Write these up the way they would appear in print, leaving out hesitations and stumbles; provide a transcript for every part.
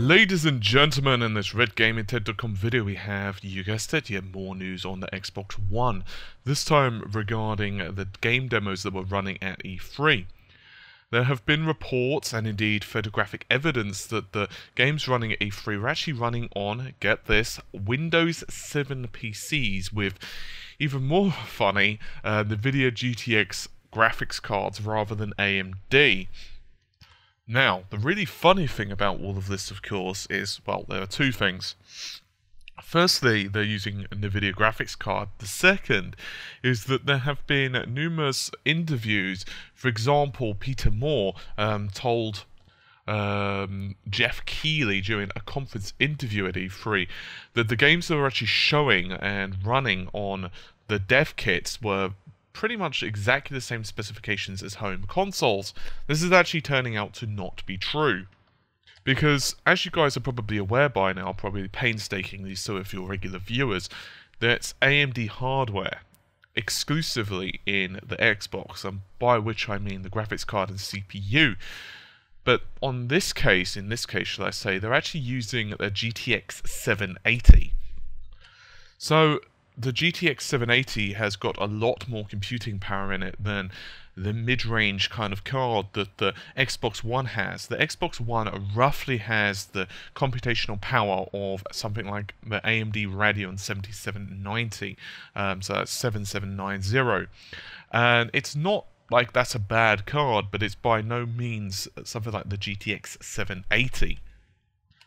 Ladies and gentlemen, in this RedGamingTech.com video we have, you guessed it, yet more news on the Xbox One. This time regarding the game demos that were running at E3. There have been reports and indeed photographic evidence that the games running at E3 were actually running on, get this, Windows 7 PCs with, even more funny, Nvidia GTX graphics cards rather than AMD. Now, the really funny thing about all of this, of course, is, well, there are two things. Firstly, they're using a Nvidia graphics card. The second is that there have been numerous interviews. For example, Peter Moore told Jeff Keighley during a conference interview at E3 that the games that were actually showing and running on the dev kits were pretty much exactly the same specifications as home consoles. This is actually turning out to not be true. Because, as you guys are probably aware by now, probably painstakingly so if you're regular viewers, that's AMD hardware exclusively in the Xbox, and by which I mean the graphics card and CPU. But in this case, shall I say, they're actually using the GTX 780. So, the GTX 780 has got a lot more computing power in it than the mid-range kind of card that the Xbox One has. The Xbox One roughly has the computational power of something like the AMD Radeon 7790, so that's 7790. And it's not like that's a bad card, but it's by no means something like the GTX 780.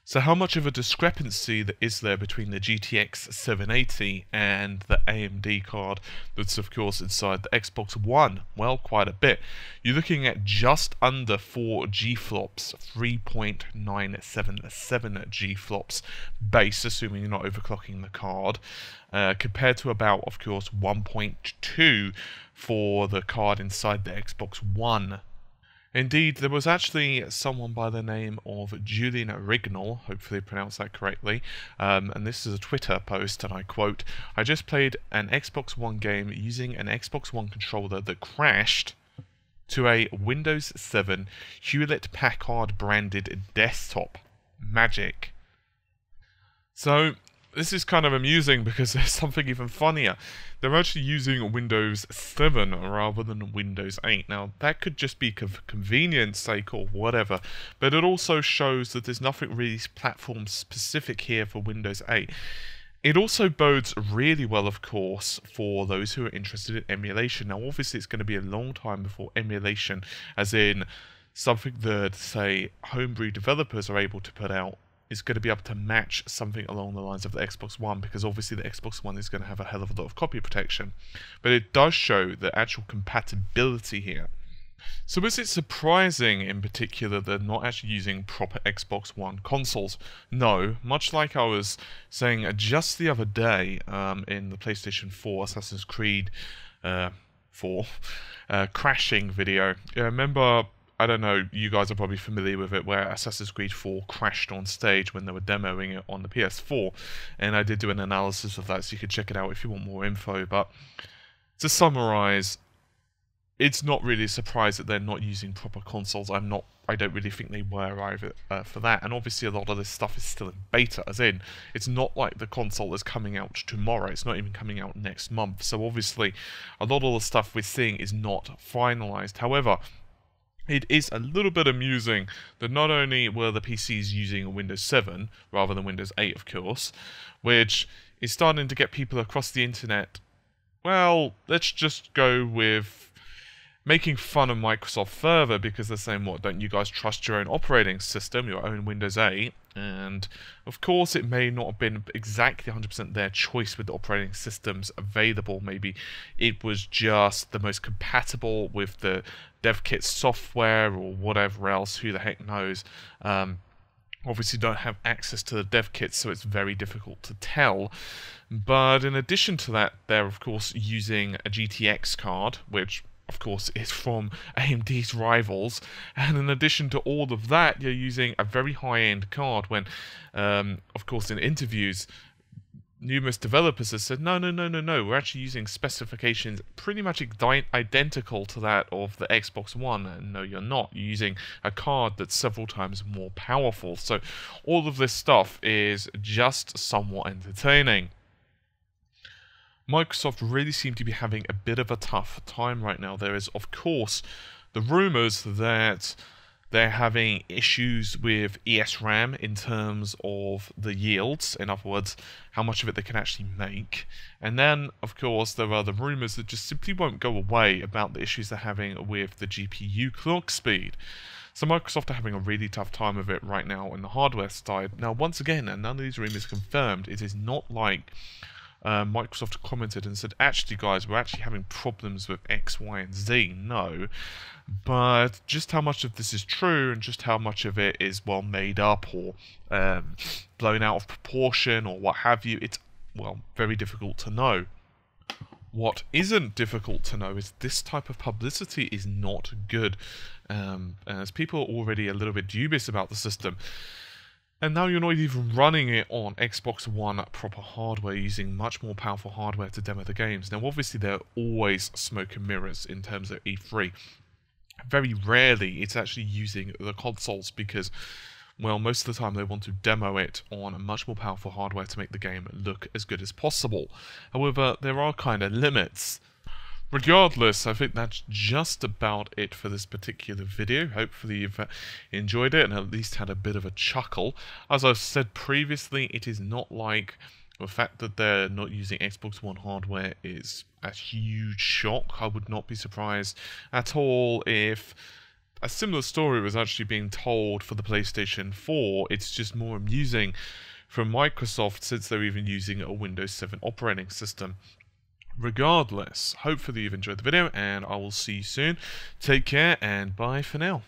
So how much of a discrepancy is there between the GTX 780 and the AMD card that's of course inside the Xbox One? Well, quite a bit. You're looking at just under 4 G-flops, 3.977 G-flops base, assuming you're not overclocking the card, compared to about, of course, 1.2 for the card inside the Xbox One. Indeed, there was actually someone by the name of Julian Rignall, hopefully I pronounced that correctly, and this is a Twitter post, and I quote, "I just played an Xbox One game using an Xbox One controller that crashed to a Windows 7 Hewlett-Packard branded desktop. Magic." So, this is kind of amusing because there's something even funnier. They're actually using Windows 7 rather than Windows 8. Now, that could just be convenience sake or whatever, but it also shows that there's nothing really platform specific here for Windows 8. It also bodes really well, of course, for those who are interested in emulation. Now, obviously, it's going to be a long time before emulation, as in something that, say, homebrew developers are able to put out, is going to be able to match something along the lines of the Xbox One, because obviously the Xbox One is going to have a hell of a lot of copy protection. But it does show the actual compatibility here. So is it surprising in particular they're not actually using proper Xbox One consoles? No, much like I was saying just the other day in the PlayStation 4 Assassin's Creed 4 crashing video. Remember, I don't know, you guys are probably familiar with it, where Assassin's Creed 4 crashed on stage when they were demoing it on the PS4, and I did do an analysis of that, so you can check it out if you want more info. But to summarize, it's not really a surprise that they're not using proper consoles. I don't really think they were either for that, and obviously a lot of this stuff is still in beta, as in, it's not like the console is coming out tomorrow, it's not even coming out next month, so obviously a lot of the stuff we're seeing is not finalized. However, it is a little bit amusing that not only were the PCs using Windows 7 rather than Windows 8, of course, which is starting to get people across the internet, well, let's just go with making fun of Microsoft further, because they're saying, what, don't you guys trust your own operating system, your own Windows 8? And of course it may not have been exactly 100% their choice with the operating systems available. Maybe it was just the most compatible with the dev kit software or whatever else, who the heck knows. Obviously don't have access to the dev kits, so it's very difficult to tell. But in addition to that, they're of course using a GTX card, which of course is from AMD's rivals, and in addition to all of that, you're using a very high-end card when, of course in interviews, numerous developers have said, no, no, no, no, no, we're actually using specifications pretty much identical to that of the Xbox One. And no, you're not. You're using a card that's several times more powerful. So all of this stuff is just somewhat entertaining. Microsoft really seem to be having a bit of a tough time right now. There is, of course, the rumors that they're having issues with ESRAM in terms of the yields, in other words, how much of it they can actually make. And then, of course, there are the rumors that just simply won't go away about the issues they're having with the GPU clock speed. So Microsoft are having a really tough time of it right now on the hardware side. Now, once again, and none of these rumors confirmed, it is not like Microsoft commented and said, actually guys, we're actually having problems with X, Y, and Z. No. But just how much of this is true and just how much of it is, well, made up or blown out of proportion or what have you, it's, well, very difficult to know. What isn't difficult to know is this type of publicity is not good, as people are already a little bit dubious about the system. And now you're not even running it on Xbox One proper hardware, using much more powerful hardware to demo the games. Now, obviously, there are always smoke and mirrors in terms of E3. Very rarely, it's actually using the consoles because, well, most of the time they want to demo it on a much more powerful hardware to make the game look as good as possible. However, there are kind of limits. Regardless, I think that's just about it for this particular video. Hopefully you've enjoyed it and at least had a bit of a chuckle. As I've said previously, it is not like the fact that they're not using Xbox One hardware is a huge shock. I would not be surprised at all if a similar story was actually being told for the PlayStation 4. It's just more amusing from Microsoft since they're even using a Windows 7 operating system. Regardless, hopefully you've enjoyed the video, and I will see you soon. Take care, and bye for now.